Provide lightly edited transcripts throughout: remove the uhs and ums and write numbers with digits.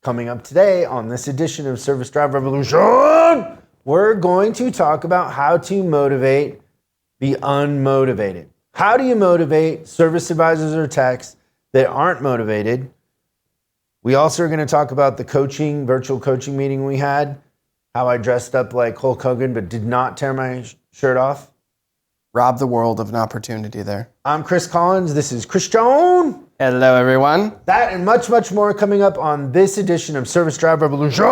Coming up today on this edition of Service Drive Revolution, we're going to talk about how to motivate the unmotivated. How do you motivate service advisors or techs that aren't motivated? We also are going to talk about the virtual coaching meeting we had, how I dressed up like Hulk Hogan but did not tear my shirt off. Rob the world of an opportunity there. I'm Chris Collins. This is Christian. Hello, everyone. That and much, much more coming up on this edition of Service Drive Revolution.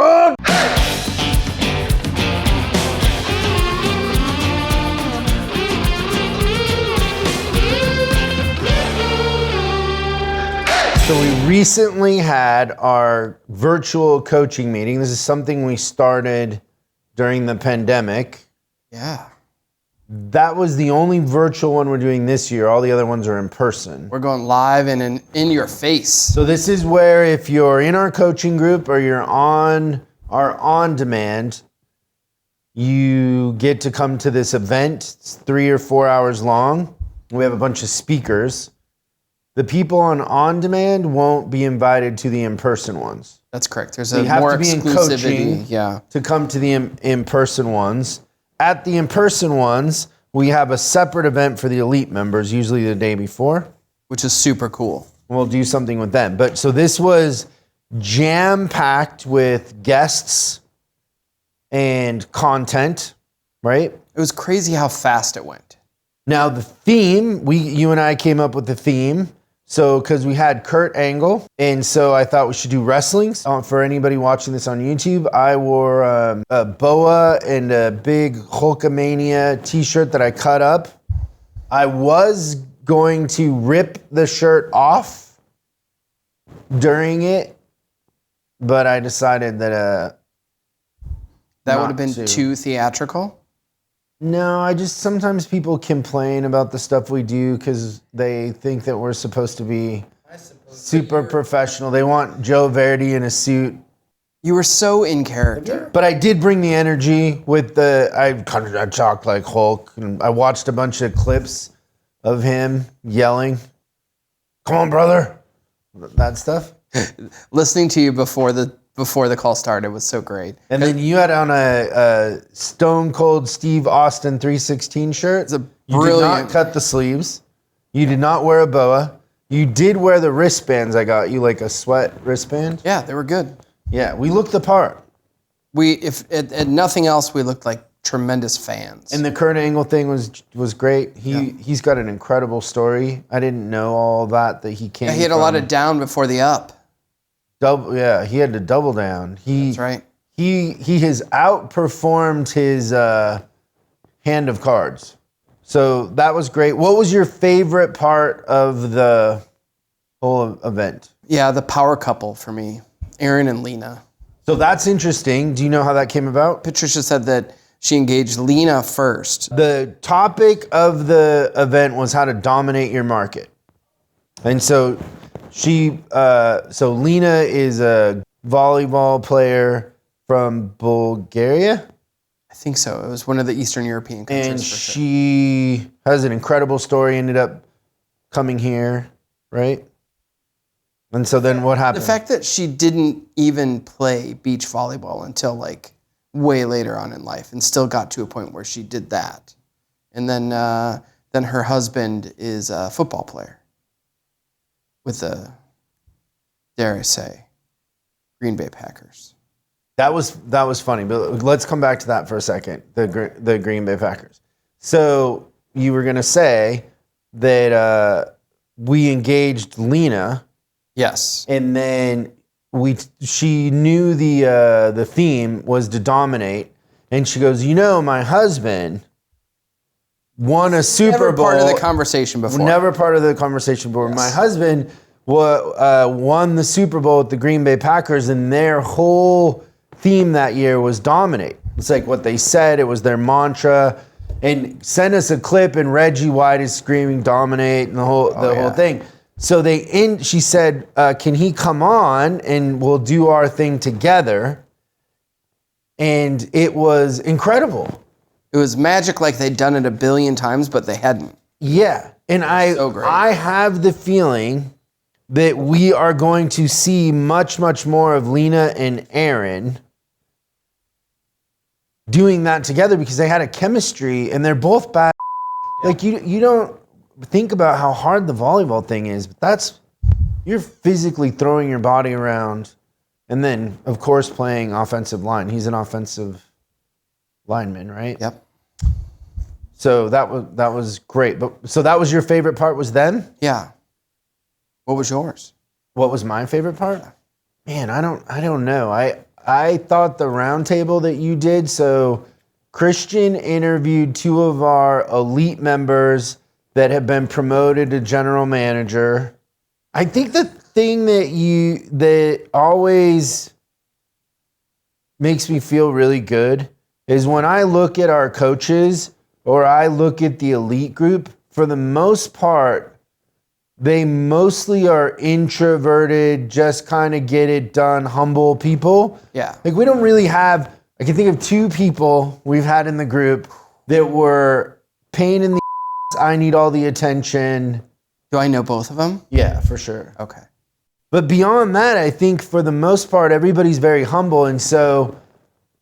So we recently had our virtual coaching meeting. This is something we started during the pandemic. Yeah. That was the only virtual one we're doing this year. All the other ones are in person. We're going live and in your face. So this is where if you're in our coaching group or you're on our on-demand, you get to come to this event. It's 3 or 4 hours long. We have a bunch of speakers. The people on-demand won't be invited to the in-person ones. That's correct. There's So you a have more to be in coaching yeah, to come to the in-person ones. At the in-person ones, we have a separate event for the elite members, usually the day before. which is super cool. We'll do something with them. But so this was jam-packed with guests and content, right? It was crazy how fast it went. Now the theme, you and I came up with the theme. So, because we had Kurt Angle, and so I thought we should do wrestlings. For anybody watching this on YouTube, I wore a boa and a big Hulkamania t-shirt that I cut up. I was going to rip the shirt off during it, but I decided that That would have been too theatrical. No, sometimes people complain about the stuff we do because they think that we're supposed to be super professional. They want Joe Verdi in a suit. You were so in character. But I did bring the energy with I talked like Hulk. And I watched a bunch of clips of him yelling, "Come on, brother," that stuff. Listening to you before the call started was so great. And then you had on a Stone Cold Steve Austin 316 shirt. It's a You brilliant. did not cut the sleeves. You did not wear a boa. You did wear the wristbands I got you, like a sweat wristband. Yeah, they were good. Yeah, we looked the part. If at nothing else, we looked like tremendous fans. And the Kurt Angle thing was great. He's got an incredible story. I didn't know all that he came. He had a lot of down before the up. He had to double down. That's right. He has outperformed his hand of cards. So that was great. What was your favorite part of the whole event? Yeah, the power couple for me, Aaron and Lena. So that's interesting. Do you know how that came about? Patricia said that she engaged Lena first. The topic of the event was how to dominate your market. And so Lena is a volleyball player from Bulgaria. I think so. It was one of the Eastern European countries. And for sure. she has an incredible story, ended up coming here, right? And so then what happened? The fact that she didn't even play beach volleyball until like way later on in life and still got to a point where she did that. And then her husband is a football player with the, dare I say, Green Bay Packers. That was funny, but let's come back to that for a second, the Green Bay Packers. So you were going to say that we engaged Lena. Yes. And then she knew the theme was to dominate, and she goes, my husband won a Super Bowl. Never part of the conversation before. Never part of the conversation before. Yes. My husband won the Super Bowl with the Green Bay Packers, and their whole theme that year was dominate. It's like what they said. It was their mantra. And sent us a clip, and Reggie White is screaming "dominate" and the whole thing. So she said, "Can he come on and we'll do our thing together?" And it was incredible. It was magic, like they'd done it a billion times, but they hadn't. Yeah, and I have the feeling that we are going to see much, much more of Lena and Aaron doing that together because they had a chemistry and they're both bad. Yeah. Like you don't think about how hard the volleyball thing is, but you're physically throwing your body around and then of course playing offensive line. He's an offensive lineman, right? Yep. So that was great. But so that was your favorite part was them? Yeah. What was yours? What was my favorite part? Man, I don't know. I thought the roundtable that you did, so Christian interviewed 2 of our elite members that have been promoted to general manager. I think the thing that always makes me feel really good is when I look at our coaches or I look at the elite group, for the most part, they mostly are introverted, just kind of get it done, humble people. Yeah. Like we don't really have, I can think of 2 people we've had in the group that were pain in the ass, I need all the attention. Do I know both of them? Yeah, for sure. Okay. But beyond that, I think for the most part, everybody's very humble. And so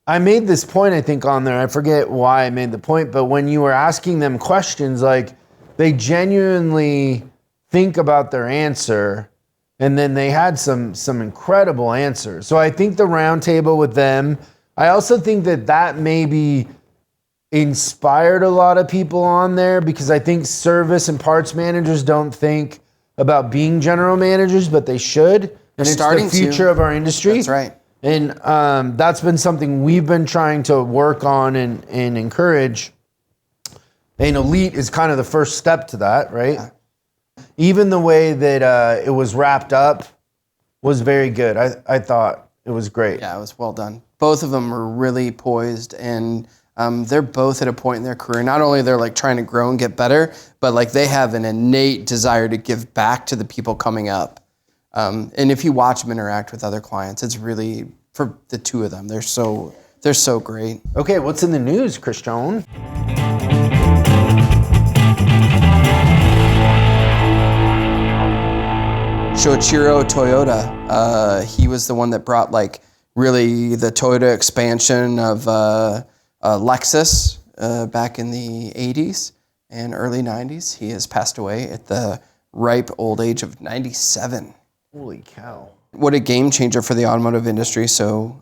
I made this point, I think, on there. I forget why I made the point, but when you were asking them questions, like they genuinely think about their answer, and then they had some incredible answers. So I think the roundtable with them, I also think that maybe inspired a lot of people on there because I think service and parts managers don't think about being general managers, but they should. And it's the future of our industry. That's right. And that's been something we've been trying to work on and encourage. And elite is kind of the first step to that, right? Yeah. Even the way that it was wrapped up was very good. I thought it was great. Yeah, it was well done. Both of them were really poised, and they're both at a point in their career. Not only they're like trying to grow and get better, but like they have an innate desire to give back to the people coming up. And if you watch them interact with other clients, it's really, for the 2 of them, they're so great. Okay, what's in the news, Christian? Shoichiro Toyota, he was the one that brought like really the Toyota expansion of Lexus back in the 80s and early 90s. He has passed away at the ripe old age of 97. Holy cow. What a game changer for the automotive industry. So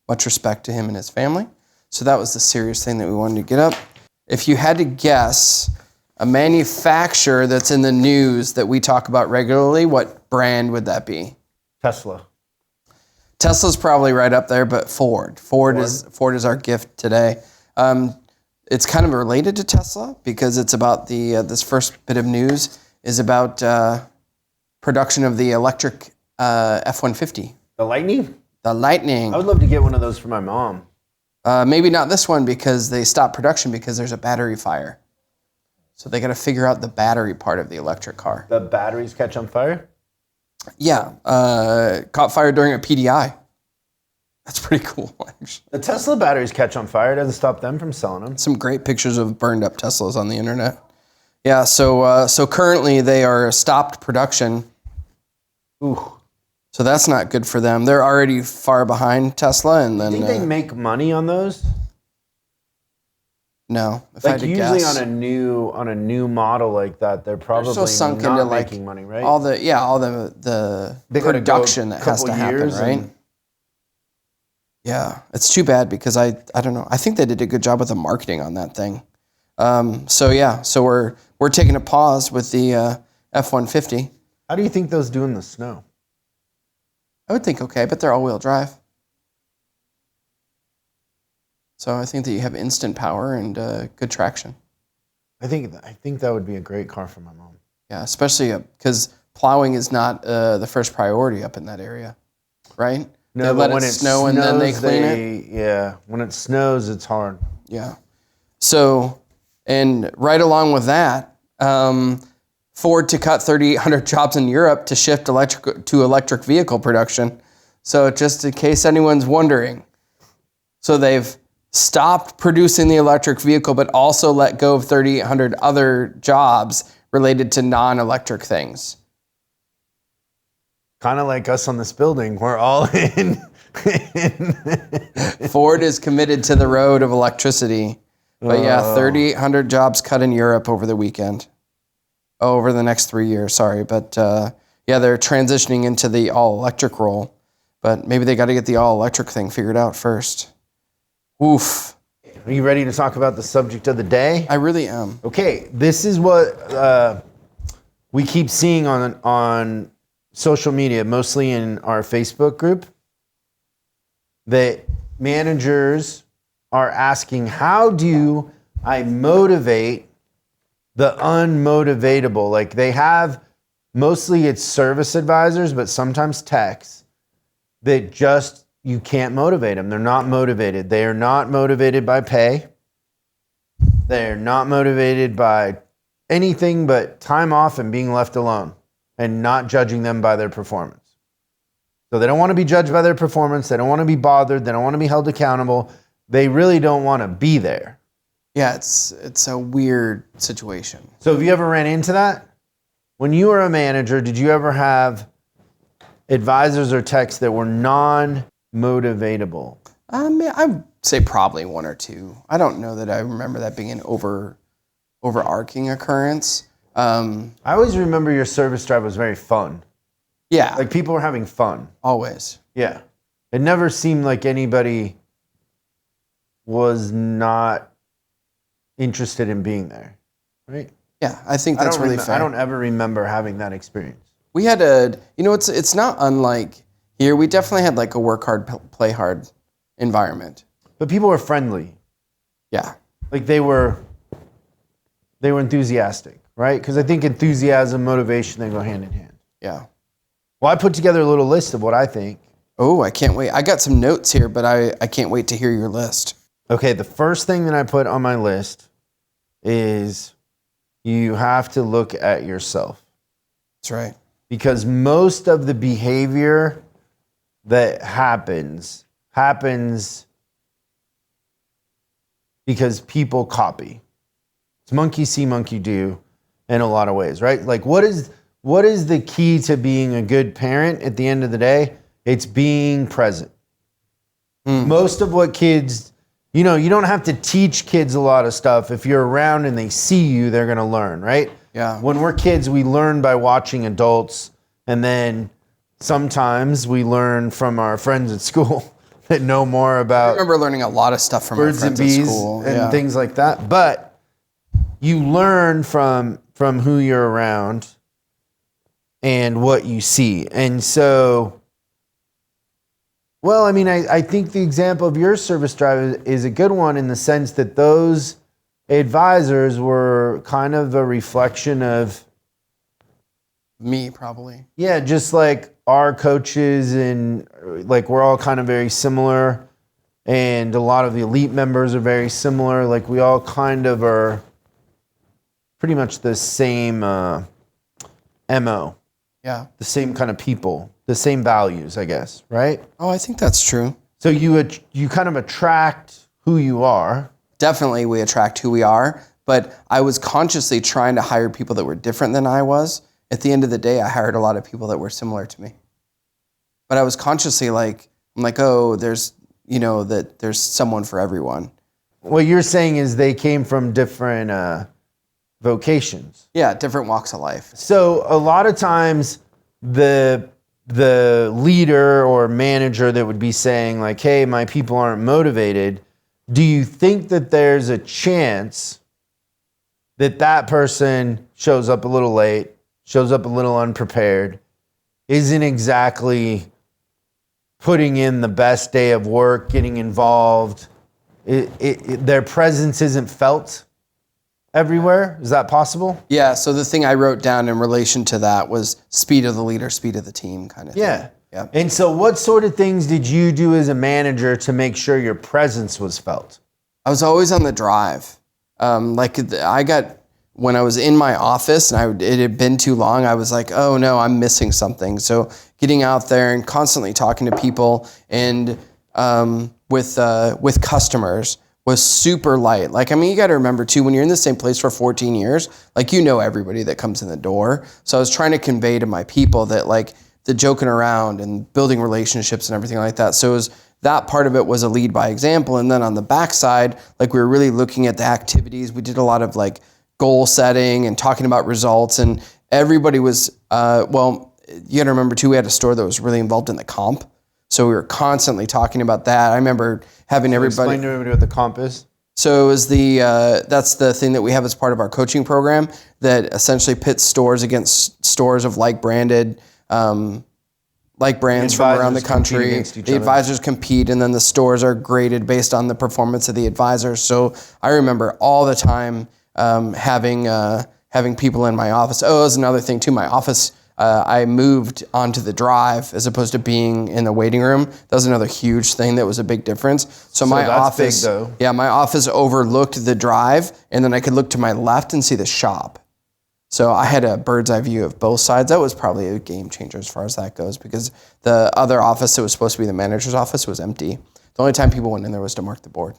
much respect to him and his family. So that was the serious thing that we wanted to get up. If you had to guess a manufacturer that's in the news that we talk about regularly, what brand would that be? Tesla. Tesla's probably right up there, but Ford. Ford is our gift today. It's kind of related to Tesla because it's about this first bit of news is about production of the electric F-150. The Lightning? The Lightning. I would love to get one of those for my mom. Maybe not this one because they stopped production because there's a battery fire. So they got to figure out the battery part of the electric car. The batteries catch on fire? Yeah, caught fire during a PDI. That's pretty cool, actually. The Tesla batteries catch on fire. It doesn't stop them from selling them. Some great pictures of burned up Teslas on the internet. Yeah, so currently they are stopped production. Ooh. So that's not good for them. They're already far behind Tesla, and then. Do you think they make money on those? No, if like I had to usually guess. on a new model like that, they're probably so sunk not into making money, right? all the production that has to happen, right? Yeah, it's too bad because I don't know. I think they did a good job with the marketing on that thing. So we're taking a pause with the F-150. How do you think those do in the snow? I would think okay, but they're all-wheel drive. So I think that you have instant power and good traction. I think that would be a great car for my mom. Yeah, especially because plowing is not the first priority up in that area, right? No, they but let when it snow and then they clean it. Yeah, when it snows, it's hard. Yeah. So, and right along with that, Ford to cut 3,800 jobs in Europe to shift to electric vehicle production. So just in case anyone's wondering, so they've stopped producing the electric vehicle, but also let go of 3,800 other jobs related to non-electric things. kind of like us on this building. We're all in. Ford is committed to the road of electricity. But yeah, 3,800 jobs cut in Europe over the weekend. Oh, over the next 3 years, sorry. But yeah, they're transitioning into the all-electric role. But maybe they got to get the all-electric thing figured out first. Oof. Are you ready to talk about the subject of the day? I really am. Okay, this is what we keep seeing on social media, mostly in our Facebook group, that managers are asking, how do I motivate the unmotivatable? Like they have, mostly it's service advisors, but sometimes techs that just, you can't motivate them. They're not motivated. They are not motivated by pay. They're not motivated by anything but time off and being left alone and not judging them by their performance. So they don't want to be judged by their performance. They don't want to be bothered. They don't want to be held accountable. They really don't want to be there. Yeah, it's a weird situation. So have you ever ran into that? When you were a manager, did you ever have advisors or techs that were non-motivatable? I'd say probably one or two. I don't know that I remember that being an overarching occurrence. I always remember your service drive was very fun. Yeah. Like people were having fun. Always. Yeah. It never seemed like anybody was not interested in being there. Right? Yeah, I think that's really fair. I don't ever remember having that experience. We had it's not unlike here. We definitely had like a work hard, play hard environment. But people were friendly. Yeah. Like they were enthusiastic, right? Because I think enthusiasm, motivation, they go hand in hand. Yeah. Well, I put together a little list of what I think. Oh, I can't wait. I got some notes here, but I can't wait to hear your list. Okay, the first thing that I put on my list is you have to look at yourself. That's right. Because most of the behavior that happens because people copy. It's monkey see, monkey do in a lot of ways, right? Like what is the key to being a good parent at the end of the day? It's being present. Most of what kids, you don't have to teach kids a lot of stuff. If you're around and they see you, they're going to learn, right? Yeah. When we're kids, we learn by watching adults, and then sometimes we learn from our friends at school that know more about I remember learning a lot of stuff from birds my and friends bees at school. and things like that. But you learn from who you're around and what you see. And so, well, I mean, I think the example of your service drive is a good one in the sense that those advisors were kind of a reflection of me, probably. Yeah, just like our coaches, and like we're all kind of very similar, and a lot of the elite members are very similar. Like we all kind of are pretty much the same MO. Yeah. The same kind of people, the same values, I guess, right? Oh, I think that's true. So you kind of attract who you are. Definitely we attract who we are, but I was consciously trying to hire people that were different than I was. At the end of the day, I hired a lot of people that were similar to me. But I was consciously there's someone for everyone. What you're saying is they came from different vocations. Yeah, different walks of life. So a lot of times the leader or manager that would be saying like, hey, my people aren't motivated, do you think that there's a chance that person shows up a little late, shows up a little unprepared, isn't exactly putting in the best day of work, getting involved, their presence isn't felt everywhere? Is that possible? Yeah, so the thing I wrote down in relation to that was speed of the leader, speed of the team kind of thing. Yeah. Yeah. And so what sort of things did you do as a manager to make sure your presence was felt? I was always on the drive. When I was in my office and it had been too long, I was like, oh no, I'm missing something. So getting out there and constantly talking to people and with customers was super light. Like, I mean, you got to remember too, when you're in the same place for 14 years, like, everybody that comes in the door. So I was trying to convey to my people that like the joking around and building relationships and everything like that. So it was, that part of it was a lead by example. And then on the backside, like we were really looking at the activities. We did a lot of like goal setting and talking about results, and everybody was, you got to remember too, we had a store that was really involved in the comp. So we were constantly talking about that. I remember having everybody. Explain to everybody what the comp is. So it was that's the thing that we have as part of our coaching program that essentially pits stores against stores of like brands from around the country. The advisors compete, and then the stores are graded based on the performance of the advisors. So I remember all the time having people in my office. Oh, that's another thing too. My office, I moved onto the drive as opposed to being in the waiting room. That was another huge thing that was a big difference. So my that's office, big, though. Yeah, my office overlooked the drive, and then I could look to my left and see the shop. So I had a bird's eye view of both sides. That was probably a game changer as far as that goes, because the other office that was supposed to be the manager's office was empty. The only time people went in there was to mark the board.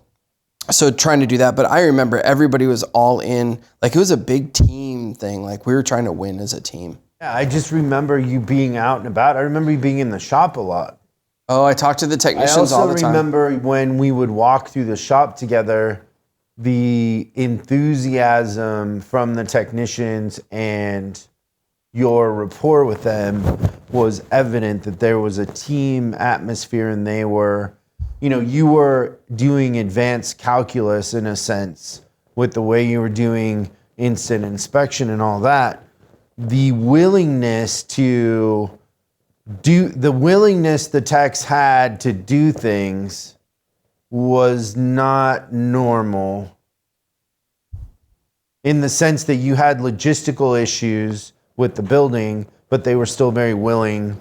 So trying to do that, but I remember everybody was all in. Like it was a big team thing. Like we were trying to win as a team. Yeah, I just remember you being out and about. I remember you being in the shop a lot. Oh, I talked to the technicians all the time. I also remember when we would walk through the shop together, the enthusiasm from the technicians and your rapport with them was evident, that there was a team atmosphere, and they were, you were doing advanced calculus in a sense with the way you were doing instant inspection and all that. The willingness the techs had to do things was not normal, in the sense that you had logistical issues with the building, but they were still very willing.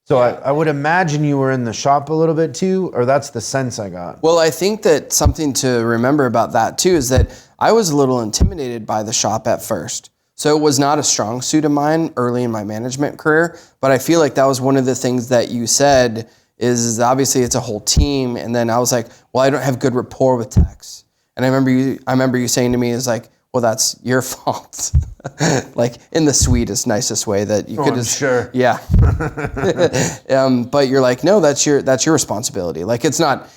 So I would imagine you were in the shop a little bit too, or that's the sense I got. Well, I think that something to remember about that too is that I was a little intimidated by the shop at first. So it was not a strong suit of mine early in my management career, but I feel like that was one of the things that you said is obviously it's a whole team. And then I was like, well, I don't have good rapport with techs. And I remember you saying to me is like, well, that's your fault. Like in the sweetest, nicest way that you could. I'm sure. Yeah. But you're like, no, that's your responsibility. Like it's not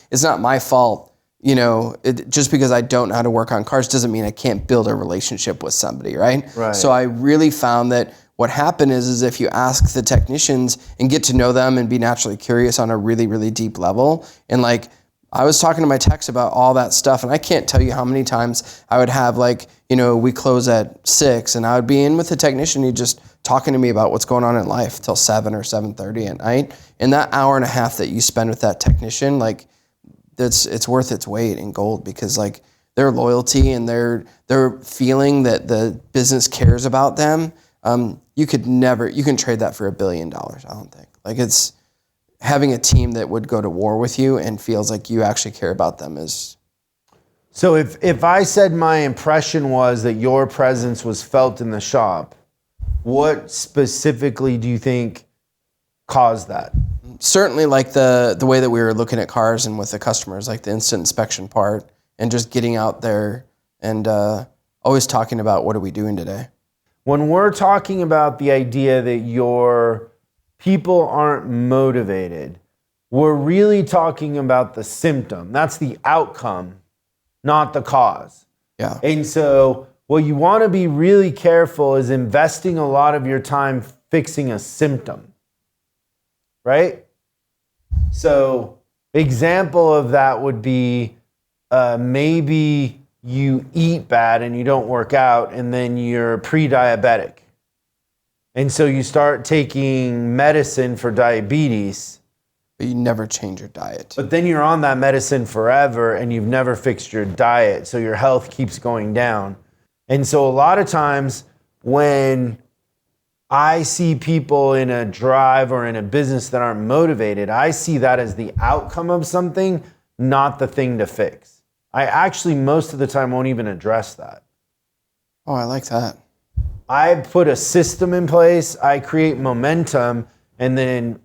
my fault. Just because I don't know how to work on cars doesn't mean I can't build a relationship with somebody, right? Right. So I really found that what happened is if you ask the technicians and get to know them and be naturally curious on a really, really deep level, and like I was talking to my techs about all that stuff, and I can't tell you how many times I would have we close at 6, and I would be in with the technician, he'd just talking to me about what's going on in life till 7 or 7:30 at night. And that hour and a half that you spend with that technician, like it's worth its weight in gold, because like their loyalty and their feeling that the business cares about them, you can trade that for $1 billion. I don't think. Like it's having a team that would go to war with you and feels like you actually care about them is. So if I said my impression was that your presence was felt in the shop, what specifically do you think caused that? Certainly like the way that we were looking at cars and with the customers, like the instant inspection part, and just getting out there and always talking about what are we doing today. When we're talking about the idea that your people aren't motivated, we're really talking about the symptom. That's the outcome, not the cause. Yeah. And so what you want to be really careful is investing a lot of your time fixing a symptom, right? So example of that would be maybe you eat bad and you don't work out, and then you're pre-diabetic. And so you start taking medicine for diabetes. But you never change your diet. But then you're on that medicine forever and you've never fixed your diet. So your health keeps going down. And so a lot of times when I see people in a drive or in a business that aren't motivated, I see that as the outcome of something, not the thing to fix. I actually most of the time won't even address that. Oh, I like that. I put a system in place, I create momentum, and then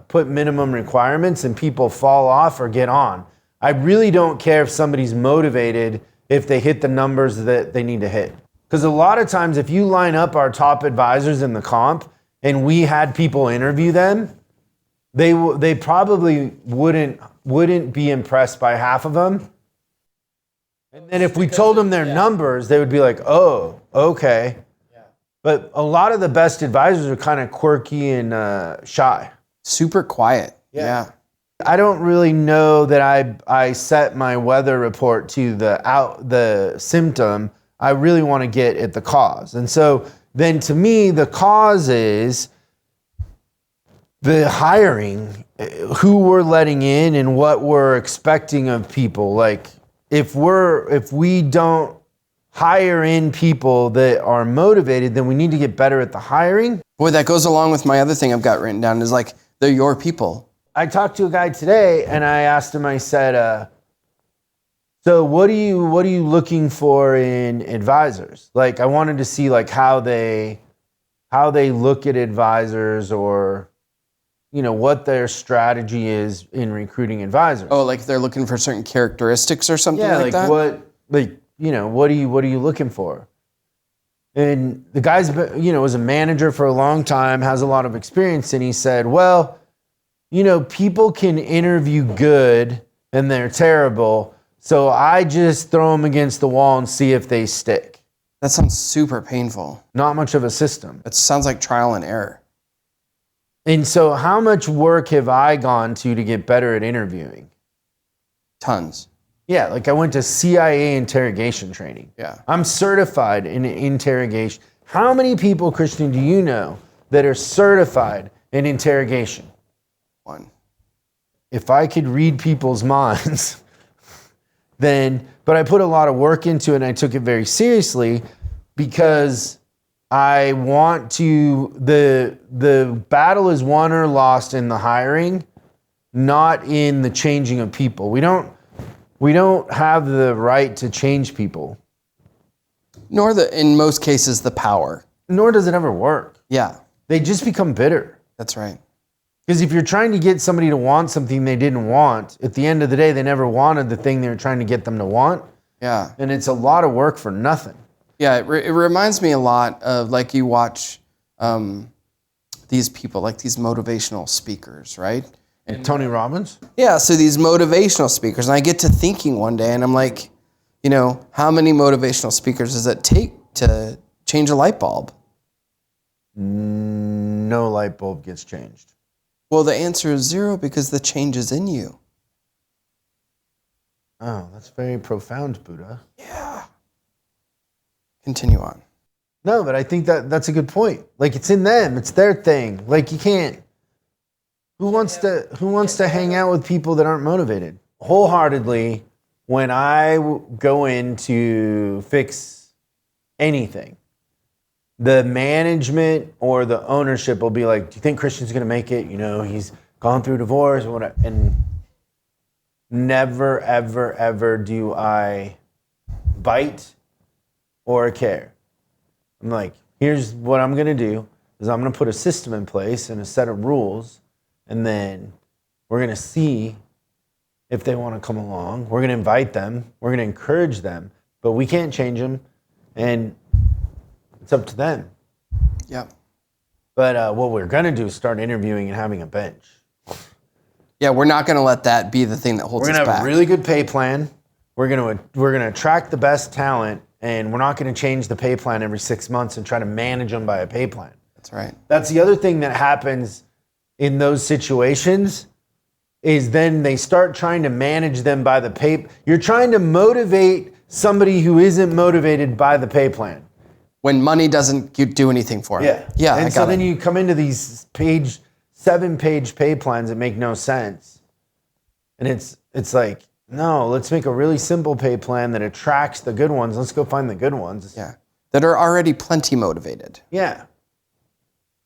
put minimum requirements, and people fall off or get on. I really don't care if somebody's motivated if they hit the numbers that they need to hit. Because a lot of times if you line up our top advisors in the comp and we had people interview them, they probably wouldn't be impressed by half of them. And then if we told them their numbers, they would be like, oh, okay. Yeah. But a lot of the best advisors are kind of quirky and shy. Super quiet. Yeah. I don't really know that I set my weather report to the symptom. I really want to get at the cause. And so then to me, the cause is the hiring, who we're letting in and what we're expecting of people. Like, if we don't hire in people that are motivated, then we need to get better at the hiring. Boy, that goes along with my other thing I've got written down is like, they're your people. I talked to a guy today and I asked him, I said, so what are you looking for in advisors? Like, I wanted to see like how they look at advisors, or, you know, what their strategy is in recruiting advisors. Oh, like they're looking for certain characteristics or something like that? What are you looking for? And the guy's been, was a manager for a long time, has a lot of experience, and he said, well, people can interview good and they're terrible, so I just throw them against the wall and see if they stick. That sounds super painful. Not much of a system. It sounds like trial and error. And so how much work have I gone to get better at interviewing? Tons. Yeah, like I went to CIA interrogation training. Yeah. I'm certified in interrogation. How many people, Christian, do you know that are certified in interrogation? One. If I could read people's minds, but I put a lot of work into it and I took it very seriously because I want to, the battle is won or lost in the hiring, not in the changing of people. We don't have the right to change people. Nor in most cases, the power. Nor does it ever work. Yeah. They just become bitter. That's right. Because if you're trying to get somebody to want something they didn't want, at the end of the day, they never wanted the thing they were trying to get them to want. Yeah. And it's a lot of work for nothing. Yeah, it reminds me a lot of, like, you watch these people, like these motivational speakers, right? And Tony Robbins? Yeah, so these motivational speakers, and I get to thinking one day, and I'm like, how many motivational speakers does it take to change a light bulb? No light bulb gets changed. Well, the answer is 0 because the change is in you. Oh, that's very profound, Buddha. Yeah. Continue on. No, but I think that's a good point. Like, it's in them. It's their thing. Like, you can't. Who wants to hang out with people that aren't motivated? Wholeheartedly, when I go in to fix anything, the management or the ownership will be like, do you think Christian's going to make it? He's gone through divorce or whatever. And never, ever, ever do I bite or care. I'm like, here's what I'm going to do is I'm going to put a system in place and a set of rules, and then we're going to see if they want to come along. We're going to invite them. We're going to encourage them, but we can't change them, and it's up to them. Yep. But what we're going to do is start interviewing and having a bench. Yeah, we're not going to let that be the thing that holds us back. We're going to have a really good pay plan. We're going to attract the best talent, and we're not going to change the pay plan every 6 months and try to manage them by a pay plan. That's right. That's the other thing that happens in those situations is then they start trying to manage them by the pay. You're trying to motivate somebody who isn't motivated by the pay plan. When money doesn't do anything for them. Yeah. And so then you come into these 7-page pay plans that make no sense. And it's like, no, let's make a really simple pay plan that attracts the good ones. Let's go find the good ones. Yeah. That are already plenty motivated. Yeah.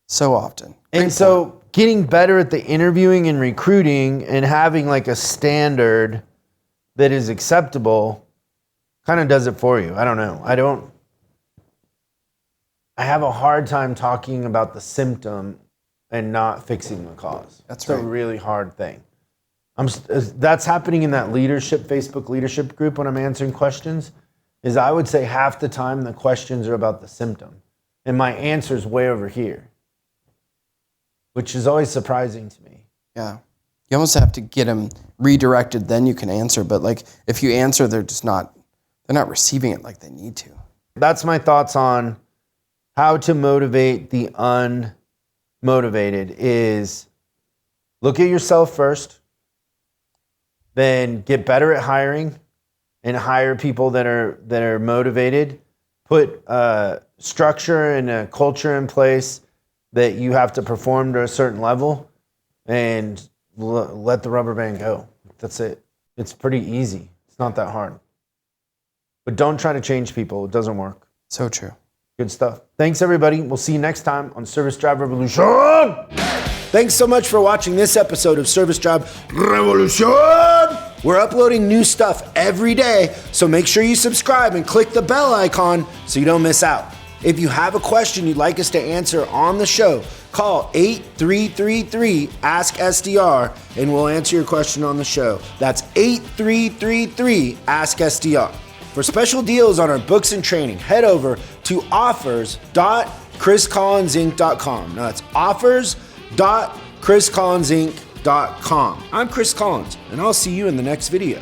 So often. And so getting better at the interviewing and recruiting and having like a standard that is acceptable kind of does it for you. I don't know. I have a hard time talking about the symptom and not fixing the cause. That's right. It's a really hard thing. That's happening in that Facebook leadership group when I'm answering questions, is I would say half the time the questions are about the symptom. And my answer's way over here. which is always surprising to me. Yeah. You almost have to get them redirected, then you can answer. But like if you answer, they're not receiving it like they need to. That's my thoughts on how to motivate the unmotivated is look at yourself first, then get better at hiring and hire people that are motivated. Put structure and a culture in place that you have to perform to a certain level, and let the rubber band go. That's it. It's pretty easy. It's not that hard. But don't try to change people. It doesn't work. So true. Good stuff. Thanks, everybody. We'll see you next time on Service Drive Revolution. Thanks so much for watching this episode of Service Drive Revolution. We're uploading new stuff every day, so make sure you subscribe and click the bell icon so you don't miss out. If you have a question you'd like us to answer on the show, call 8333-ASK-SDR and we'll answer your question on the show. That's 8333-ASK-SDR. For special deals on our books and training, head over to offers.chriscollinsinc.com. Now that's offers.chriscollinsinc.com. I'm Chris Collins, and I'll see you in the next video.